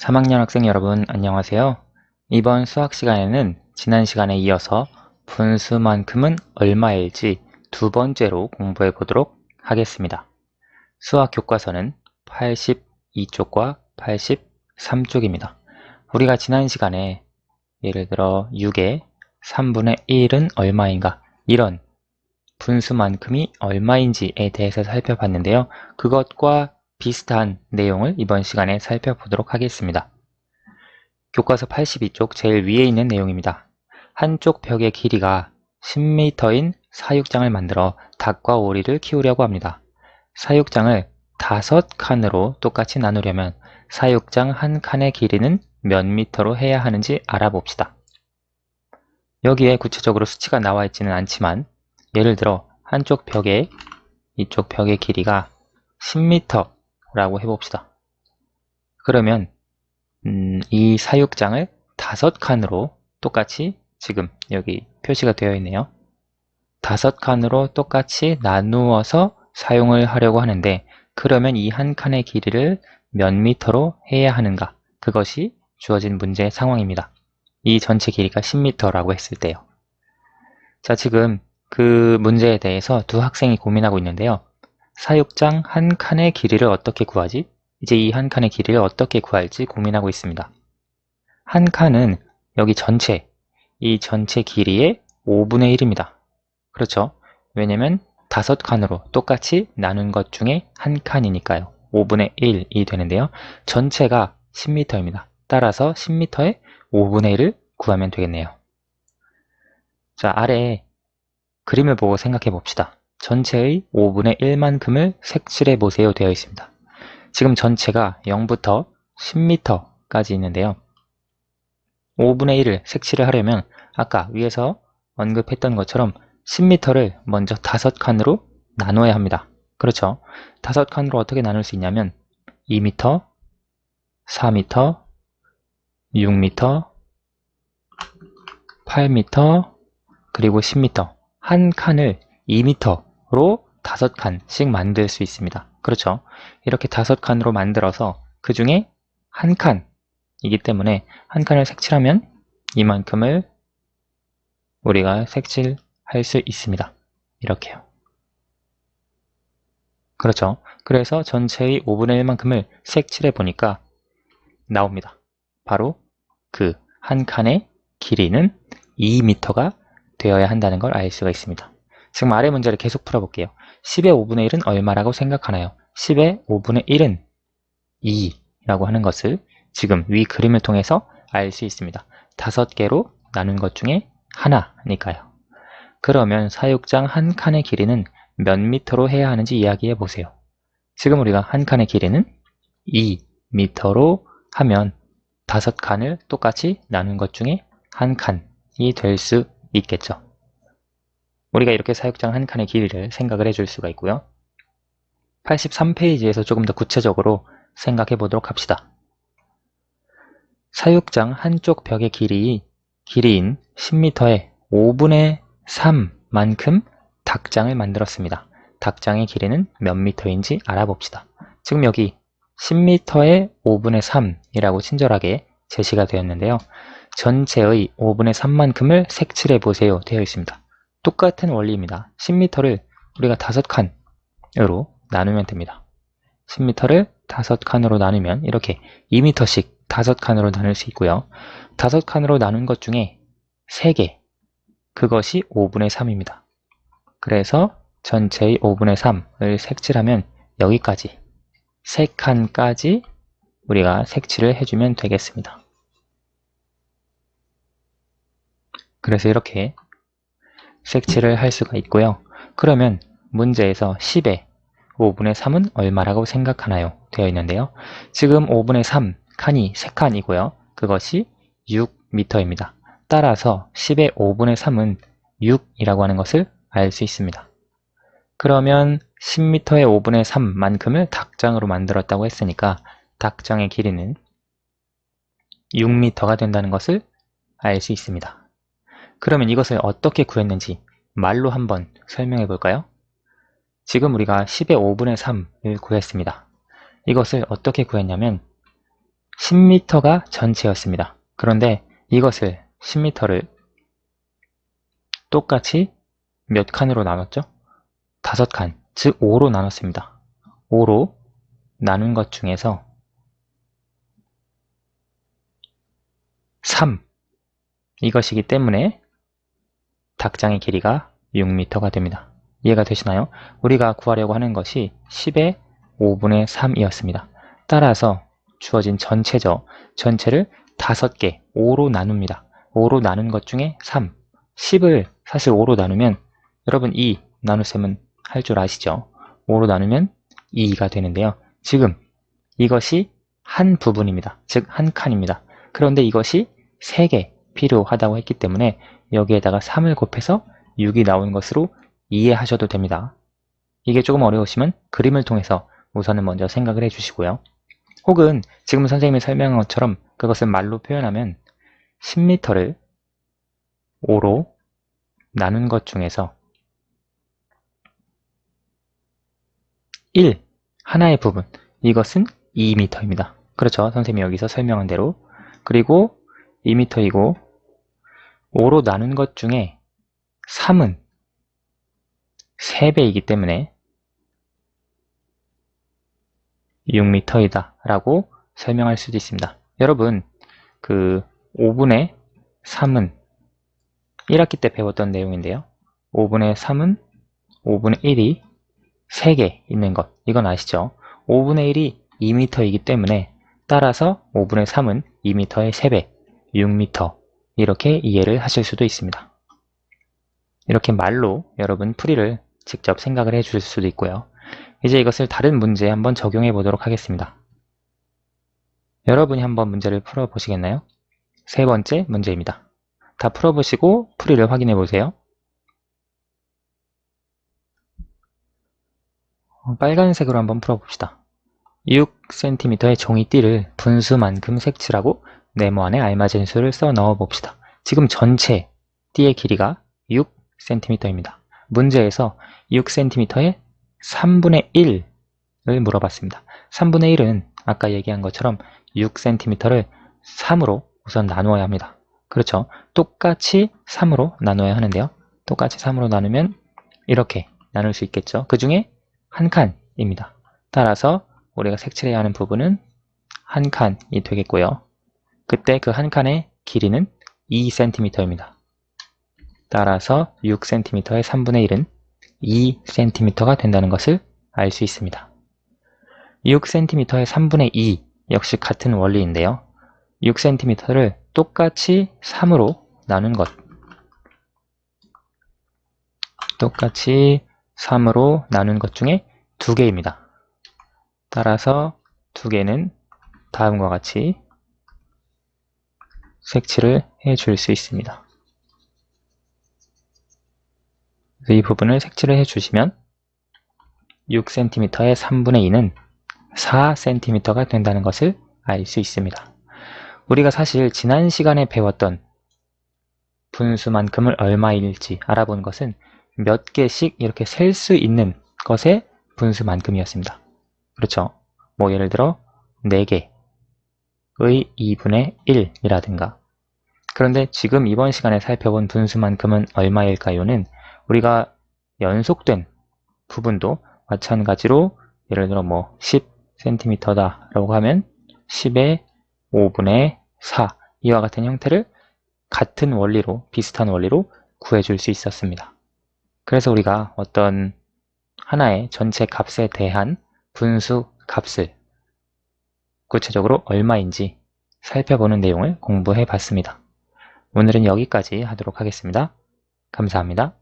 3학년 학생 여러분 안녕하세요. 이번 수학 시간에는 지난 시간에 이어서 분수만큼은 얼마일지 두 번째로 공부해 보도록 하겠습니다. 수학 교과서는 82쪽과 83쪽입니다. 우리가 지난 시간에 예를 들어 6의 3분의 1은 얼마인가 이런 분수만큼이 얼마인지에 대해서 살펴봤는데요. 그것과 비슷한 내용을 이번 시간에 살펴보도록 하겠습니다. 교과서 82쪽 제일 위에 있는 내용입니다. 한쪽 벽의 길이가 10m인 사육장을 만들어 닭과 오리를 키우려고 합니다. 사육장을 5칸으로 똑같이 나누려면 사육장 한 칸의 길이는 몇 미터로 해야 하는지 알아봅시다. 여기에 구체적으로 수치가 나와 있지는 않지만 예를 들어 한쪽 벽에 이쪽 벽의 길이가 10m라고 해봅시다. 그러면 이 사육장을 5칸으로 똑같이 지금 여기 표시가 되어 있네요. 5칸으로 똑같이 나누어서 사용을 하려고 하는데 그러면 이 한 칸의 길이를 몇 미터로 해야 하는가? 그것이 주어진 문제의 상황입니다. 이 전체 길이가 10m라고 했을 때요. 자, 지금 그 문제에 대해서 두 학생이 고민하고 있는데요. 사육장 한 칸의 길이를 어떻게 구하지? 이제 이 한 칸의 길이를 어떻게 구할지 고민하고 있습니다. 한 칸은 여기 전체, 이 전체 길이의 5분의 1입니다. 그렇죠? 왜냐면 5칸으로 똑같이 나눈 것 중에 한 칸이니까요. 5분의 1이 되는데요. 전체가 10m입니다. 따라서 10m의 5분의 1을 구하면 되겠네요. 자, 아래에 그림을 보고 생각해 봅시다. 전체의 5분의 1만큼을 색칠해 보세요 되어 있습니다. 지금 전체가 0부터 10m까지 있는데요. 5분의 1을 색칠을 하려면 아까 위에서 언급했던 것처럼 10m를 먼저 5칸으로 나눠야 합니다. 그렇죠? 5칸으로 어떻게 나눌 수 있냐면 2m, 4m, 6m, 8m, 그리고 10m 한 칸을 2m로 5칸씩 만들 수 있습니다. 그렇죠? 이렇게 5칸으로 만들어서 그 중에 한 칸이기 때문에 한 칸을 색칠하면 이만큼을 우리가 색칠할 수 있습니다. 이렇게요. 그렇죠? 그래서 전체의 5분의 1만큼을 색칠해 보니까 나옵니다. 바로 그 한 칸의 길이는 2m가 되어야 한다는 걸 알 수가 있습니다. 지금 아래 문제를 계속 풀어볼게요. 10의 5분의 1은 얼마라고 생각하나요? 10의 5분의 1은 2라고 하는 것을 지금 위 그림을 통해서 알 수 있습니다. 5개로 나눈 것 중에 하나니까요. 그러면 사육장 한 칸의 길이는 몇 미터로 해야 하는지 이야기해 보세요. 지금 우리가 한 칸의 길이는 2m로 하면 5칸을 똑같이 나눈 것 중에 한 칸이 될 수 있겠죠. 우리가 이렇게 사육장 한 칸의 길이를 생각을 해줄 수가 있고요. 83페이지에서 조금 더 구체적으로 생각해 보도록 합시다. 사육장 한쪽 벽의 길이인 10m의 5분의 3만큼 닭장을 만들었습니다. 닭장의 길이는 몇 미터인지 알아봅시다. 지금 여기 10m의 5분의 3이라고 친절하게 제시가 되었는데요. 전체의 5분의 3만큼을 색칠해 보세요 되어 있습니다. 똑같은 원리입니다. 10m를 우리가 5칸으로 나누면 됩니다. 10m를 5칸으로 나누면 이렇게 2m씩 5칸으로 나눌 수 있고요. 5칸으로 나눈 것 중에 3개, 그것이 5분의 3입니다. 그래서 전체의 5분의 3을 색칠하면 여기까지 3칸까지 우리가 색칠을 해주면 되겠습니다. 그래서 이렇게 색칠을 할 수가 있고요. 그러면 문제에서 10의 5분의 3은 얼마라고 생각하나요? 되어 있는데요. 지금 5분의 3 칸이 3칸이고요. 그것이 6m입니다. 따라서 10의 5분의 3은 6이라고 하는 것을 알 수 있습니다. 그러면 10m의 5분의 3만큼을 닭장으로 만들었다고 했으니까 닭장의 길이는 6m가 된다는 것을 알 수 있습니다. 그러면 이것을 어떻게 구했는지 말로 한번 설명해 볼까요? 지금 우리가 10의 5분의 3을 구했습니다. 이것을 어떻게 구했냐면 10m가 전체였습니다. 그런데 이것을 10m를 똑같이 몇 칸으로 나눴죠? 5칸, 즉 5로 나눴습니다. 5로 나눈 것 중에서 3, 이것이기 때문에 닭장의 길이가 6m가 됩니다. 이해가 되시나요? 우리가 구하려고 하는 것이 10의 5분의 3이었습니다. 따라서 주어진 전체죠. 전체를 5개, 5로 나눕니다. 5로 나눈 것 중에 3, 10을 사실 5로 나누면 여러분 2 나눗셈은 할 줄 아시죠? 5로 나누면 2가 되는데요. 지금 이것이 한 부분입니다. 즉 한 칸입니다. 그런데 이것이 3개 필요하다고 했기 때문에 여기에다가 3을 곱해서 6이 나온 것으로 이해하셔도 됩니다. 이게 조금 어려우시면 그림을 통해서 우선은 먼저 생각을 해주시고요. 혹은 지금 선생님이 설명한 것처럼 그것을 말로 표현하면 10m를 5로 나눈 것 중에서 1, 하나의 부분, 이것은 2m입니다. 그렇죠. 선생님이 여기서 설명한 대로. 그리고 2m이고 5로 나눈 것 중에 3은 3배이기 때문에 6m이다 라고 설명할 수도 있습니다. 여러분, 그 5분의 3은 1학기 때 배웠던 내용인데요. 5분의 3은 5분의 1이 3개 있는 것, 이건 아시죠? 5분의 1이 2m이기 때문에 따라서 5분의 3은 2m의 3배, 6m, 이렇게 이해를 하실 수도 있습니다. 이렇게 말로 여러분 풀이를 직접 생각을 해 주실 수도 있고요. 이제 이것을 다른 문제에 한번 적용해 보도록 하겠습니다. 여러분이 한번 문제를 풀어 보시겠나요? 세 번째 문제입니다. 다 풀어보시고 풀이를 확인해 보세요. 빨간색으로 한번 풀어봅시다. 6cm의 종이띠를 분수만큼 색칠하고 네모 안에 알맞은 수를 써 넣어 봅시다. 지금 전체 띠의 길이가 6cm입니다. 문제에서 6cm의 3분의 1을 물어봤습니다. 3분의 1은 아까 얘기한 것처럼 6cm를 3으로 우선 나누어야 합니다. 그렇죠? 똑같이 3으로 나눠야 하는데요. 똑같이 3으로 나누면 이렇게 나눌 수 있겠죠. 그 중에 한 칸입니다. 따라서 우리가 색칠해야 하는 부분은 한 칸이 되겠고요. 그때 그 한 칸의 길이는 2cm입니다. 따라서 6cm의 3분의 1은 2cm가 된다는 것을 알 수 있습니다. 6cm의 3분의 2 역시 같은 원리인데요. 6cm를 똑같이 3으로 나눈 것, 똑같이 3으로 나눈 것 중에 2개입니다. 따라서 2개는 다음과 같이 색칠을 해줄 수 있습니다. 이 부분을 색칠을 해주시면 6cm의 3분의 2는 4cm가 된다는 것을 알 수 있습니다. 우리가 사실 지난 시간에 배웠던 분수만큼을 얼마일지 알아본 것은 몇 개씩 이렇게 셀 수 있는 것의 분수만큼이었습니다. 그렇죠? 뭐 예를 들어 4개의 2분의 1이라든가. 그런데 지금 이번 시간에 살펴본 분수만큼은 얼마일까요는 우리가 연속된 부분도 마찬가지로 예를 들어 뭐 10cm다 라고 하면 10의 5분의 4 이와 같은 형태를 같은 원리로, 비슷한 원리로 구해줄 수 있었습니다. 그래서 우리가 어떤 하나의 전체 값에 대한 분수 값을 구체적으로 얼마인지 살펴보는 내용을 공부해 봤습니다. 오늘은 여기까지 하도록 하겠습니다. 감사합니다.